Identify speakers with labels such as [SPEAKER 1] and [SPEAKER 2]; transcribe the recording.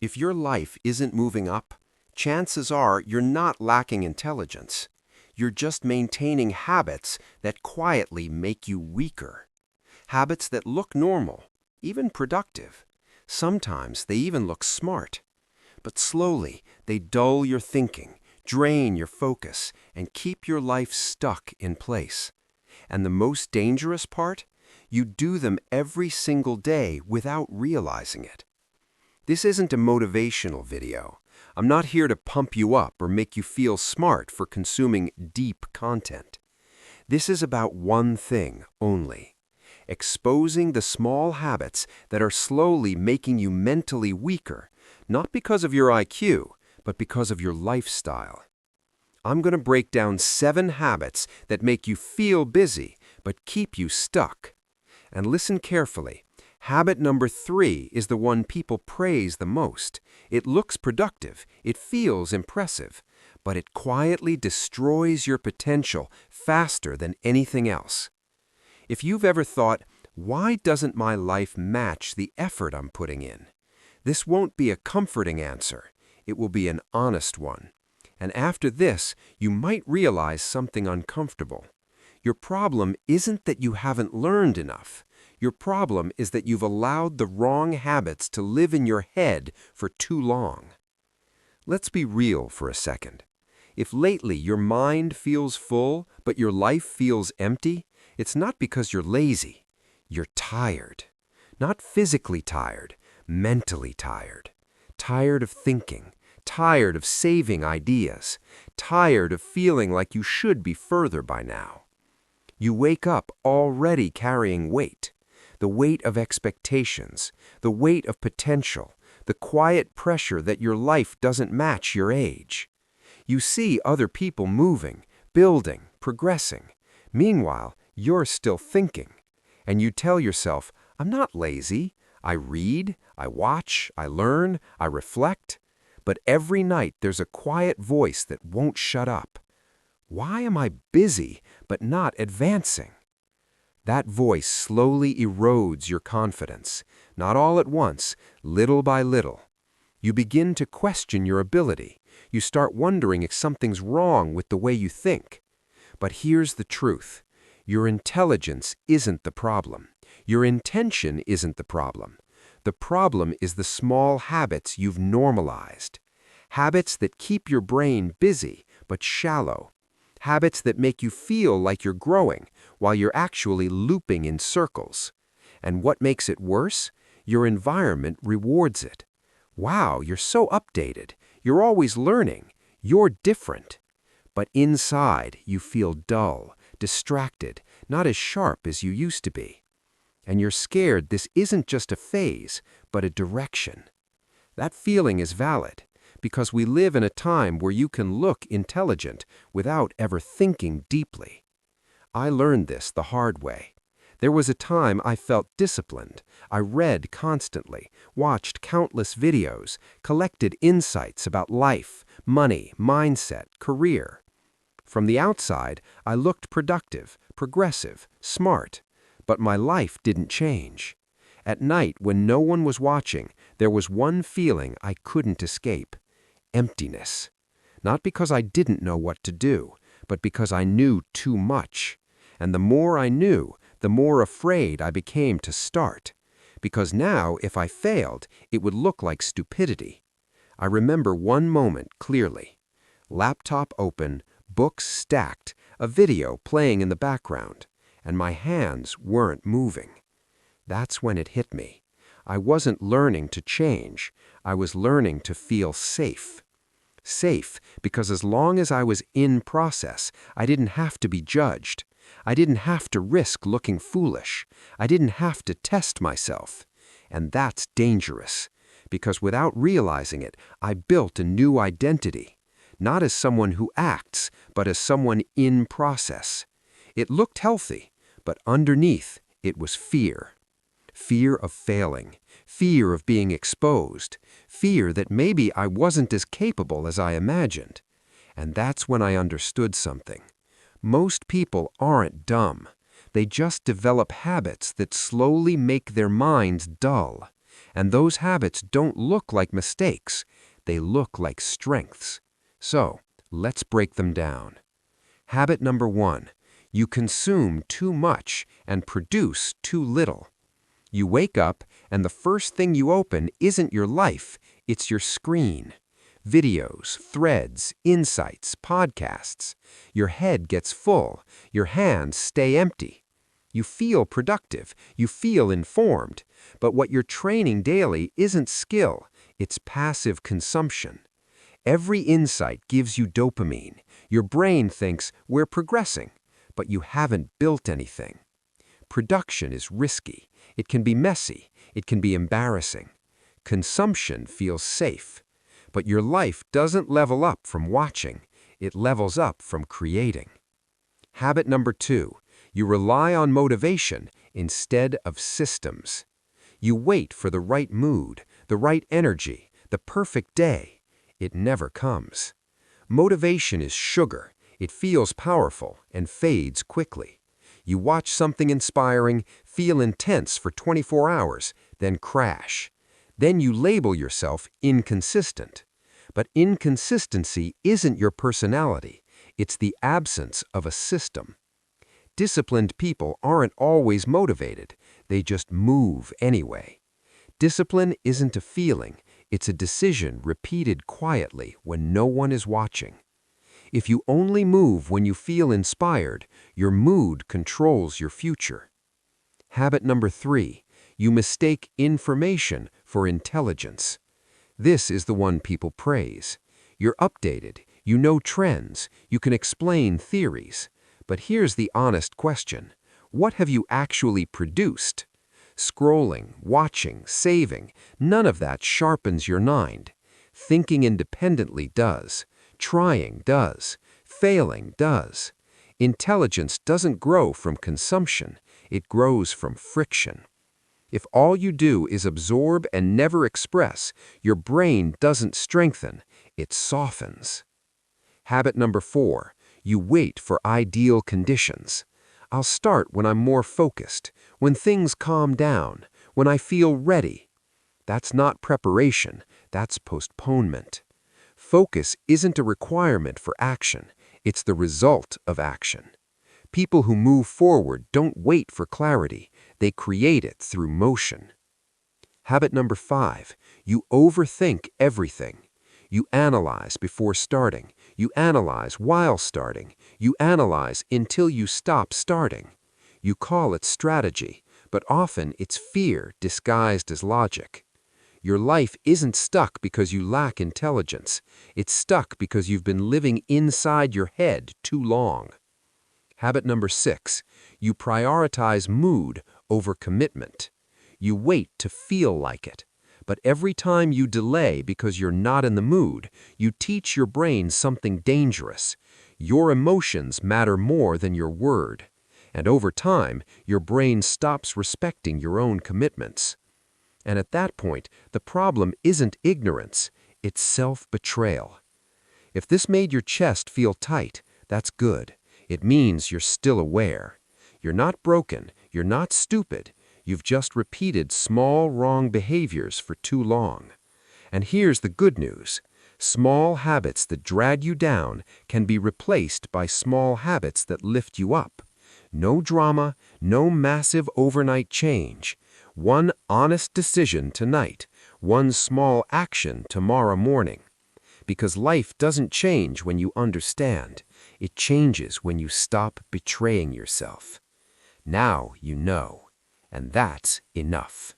[SPEAKER 1] If your life isn't moving up, chances are you're not lacking intelligence. You're just maintaining habits that quietly make you weaker. Habits that look normal, even productive. Sometimes they even look smart. But slowly, they dull your thinking, drain your focus, and keep your life stuck in place. And the most dangerous part? You do them every single day without realizing it. This isn't a motivational video. I'm not here to pump you up or make you feel smart for consuming deep content. This is about one thing only: exposing the small habits that are slowly making you mentally weaker, not because of your IQ, but because of your lifestyle. I'm going to break down 7 habits that make you feel busy but keep you stuck. And listen carefully. Habit number 3 is the one people praise the most. It looks productive, it feels impressive, but it quietly destroys your potential faster than anything else. If you've ever thought, why doesn't my life match the effort I'm putting in? This won't be a comforting answer. It will be an honest one. And after this, you might realize something uncomfortable. Your problem isn't that you haven't learned enough. Your problem is that you've allowed the wrong habits to live in your head for too long. Let's be real for a second. If lately your mind feels full, but your life feels empty, it's not because you're lazy. You're tired. Not physically tired, mentally tired. Tired of thinking, tired of saving ideas, tired of feeling like you should be further by now. You wake up already carrying weight. The weight of expectations, the weight of potential, the quiet pressure that your life doesn't match your age. You see other people moving, building, progressing. Meanwhile, you're still thinking. And you tell yourself, I'm not lazy. I read, I watch, I learn, I reflect. But every night there's a quiet voice that won't shut up. Why am I busy but not advancing? That voice slowly erodes your confidence, not all at once, little by little. You begin to question your ability. You start wondering if something's wrong with the way you think. But here's the truth. Your intelligence isn't the problem. Your intention isn't the problem. The problem is the small habits you've normalized. Habits that keep your brain busy but shallow. Habits that make you feel like you're growing while you're actually looping in circles. And what makes it worse? Your environment rewards it. Wow, you're so updated. You're always learning. You're different. But inside, you feel dull, distracted, not as sharp as you used to be. And you're scared this isn't just a phase, but a direction. That feeling is valid, because we live in a time where you can look intelligent without ever thinking deeply. I learned this the hard way. There was a time I felt disciplined. I read constantly, watched countless videos, collected insights about life, money, mindset, career. From the outside, I looked productive, progressive, smart, but my life didn't change. At night, when no one was watching, there was one feeling I couldn't escape: emptiness. Not because I didn't know what to do, but because I knew too much. And the more I knew, the more afraid I became to start. Because now, if I failed, it would look like stupidity. I remember one moment clearly. Laptop open, books stacked, a video playing in the background, and my hands weren't moving. That's when it hit me. I wasn't learning to change. I was learning to feel safe. Safe because as long as I was in process, I didn't have to be judged. I didn't have to risk looking foolish. I didn't have to test myself. And that's dangerous, because without realizing it, I built a new identity. Not as someone who acts, but as someone in process. It looked healthy, but underneath it was fear. Fear of failing, fear of being exposed, fear that maybe I wasn't as capable as I imagined. And that's when I understood something. Most people aren't dumb. They just develop habits that slowly make their minds dull. And those habits don't look like mistakes. They look like strengths. So, let's break them down. Habit number 1. You consume too much and produce too little. You wake up, and the first thing you open isn't your life, it's your screen. Videos, threads, insights, podcasts. Your head gets full, your hands stay empty. You feel productive, you feel informed, but what you're training daily isn't skill, it's passive consumption. Every insight gives you dopamine. Your brain thinks, we're progressing, but you haven't built anything. Production is risky. It can be messy. It can be embarrassing. Consumption feels safe. But your life doesn't level up from watching. It levels up from creating. Habit number 2. You rely on motivation instead of systems. You wait for the right mood, the right energy, the perfect day. It never comes. Motivation is sugar. It feels powerful and fades quickly. You watch something inspiring, feel intense for 24 hours, then crash. Then you label yourself inconsistent. But inconsistency isn't your personality. It's the absence of a system. Disciplined people aren't always motivated. They just move anyway. Discipline isn't a feeling. It's a decision repeated quietly when no one is watching. If you only move when you feel inspired, your mood controls your future. Habit number 3. You mistake information for intelligence. This is the one people praise. You're updated, you know trends, you can explain theories. But here's the honest question. What have you actually produced? Scrolling, watching, saving, none of that sharpens your mind. Thinking independently does. Trying does. Failing does. Intelligence doesn't grow from consumption. It grows from friction. If all you do is absorb and never express, your brain doesn't strengthen, it softens. Habit number 4. You wait for ideal conditions. I'll start when I'm more focused, when things calm down, when I feel ready. That's not preparation, that's postponement. Focus isn't a requirement for action, it's the result of action. People who move forward don't wait for clarity, they create it through motion. Habit number 5. You overthink everything. You analyze before starting. You analyze while starting. You analyze until you stop starting. You call it strategy, but often it's fear disguised as logic. Your life isn't stuck because you lack intelligence. It's stuck because you've been living inside your head too long. Habit number 6. You prioritize mood over commitment. You wait to feel like it. But every time you delay because you're not in the mood, you teach your brain something dangerous. Your emotions matter more than your word. And over time, your brain stops respecting your own commitments. And at that point, the problem isn't ignorance, it's self-betrayal. If this made your chest feel tight, that's good. It means you're still aware. You're not broken, you're not stupid. You've just repeated small wrong behaviors for too long. And here's the good news. Small habits that drag you down can be replaced by small habits that lift you up. No drama, no massive overnight change. One honest decision tonight, one small action tomorrow morning. Because life doesn't change when you understand. It changes when you stop betraying yourself. Now you know. And that's enough.